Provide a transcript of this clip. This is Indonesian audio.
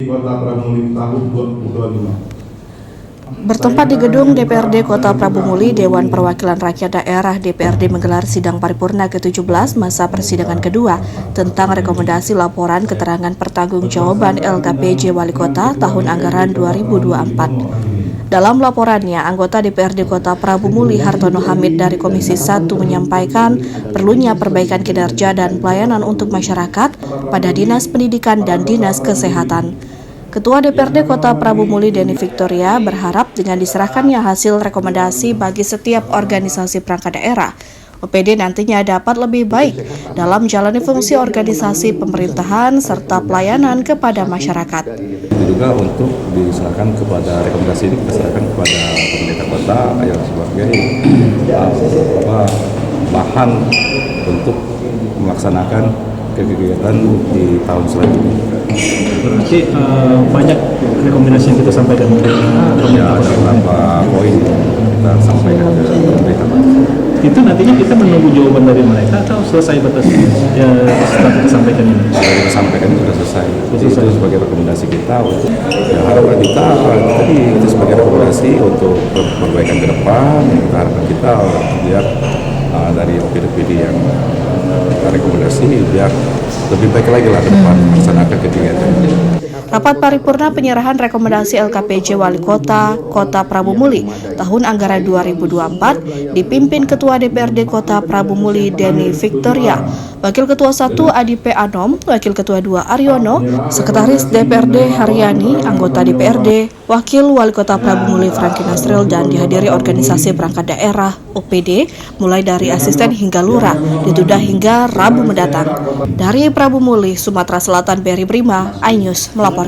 Kota Pramuli tahun 2025. Bertempat di gedung DPRD Kota Prabu Muli, Dewan Perwakilan Rakyat Daerah DPRD menggelar sidang paripurna ke-17 masa persidangan kedua tentang rekomendasi laporan keterangan pertanggungjawaban LKPJ Wali Kota tahun anggaran 2024. Dalam laporannya, anggota DPRD Kota Prabu Muli Hartono Hamid dari Komisi 1 menyampaikan perlunya perbaikan kinerja dan pelayanan untuk masyarakat pada Dinas Pendidikan dan Dinas Kesehatan. Ketua DPRD Kota Prabu Muli Denny Victoria berharap dengan diserahkannya hasil rekomendasi bagi setiap organisasi perangkat daerah, OPD nantinya dapat lebih baik dalam menjalani fungsi organisasi pemerintahan serta pelayanan kepada masyarakat. Juga untuk diserahkan kepada rekomendasi ini diserahkan kepada pemerintah kota yang sebagai bahan untuk melaksanakan kegiatan di tahun selanjutnya. Berarti banyak rekomendasi yang kita sampaikan ke pemerintah. Ada beberapa poin kita sampaikan ke pemerintah. Itu nantinya kita menunggu jawaban dari mereka atau selesai batas setelah kita sampaikan ini? Setelah kita sampaikan sudah selesai. Itu sebagai rekomendasi kita untuk harapan kita tadi itu sebagai rekomendasi untuk perbaikan ke depan. Harapan kita biar dari OPD yang rekomendasi biar lebih baik lagi lah ke depan melaksanakan kegiatan. Rapat paripurna penyerahan rekomendasi LKPJ Wali Kota Kota Prabu Muli tahun anggaran 2024 dipimpin Ketua DPRD Kota Prabu Muli Denny Victoria, Wakil Ketua 1 Adi P. Anom, Wakil Ketua 2 Aryono, Sekretaris DPRD Haryani, anggota DPRD, Wakil Wali Kota Prabu Muli Franky Nasril, dan dihadiri organisasi perangkat daerah OPD mulai dari asisten hingga lurah ditunda hingga Rabu mendatang. Dari Prabu Muli, Sumatera Selatan, Beri Prima, iNews melaporkan.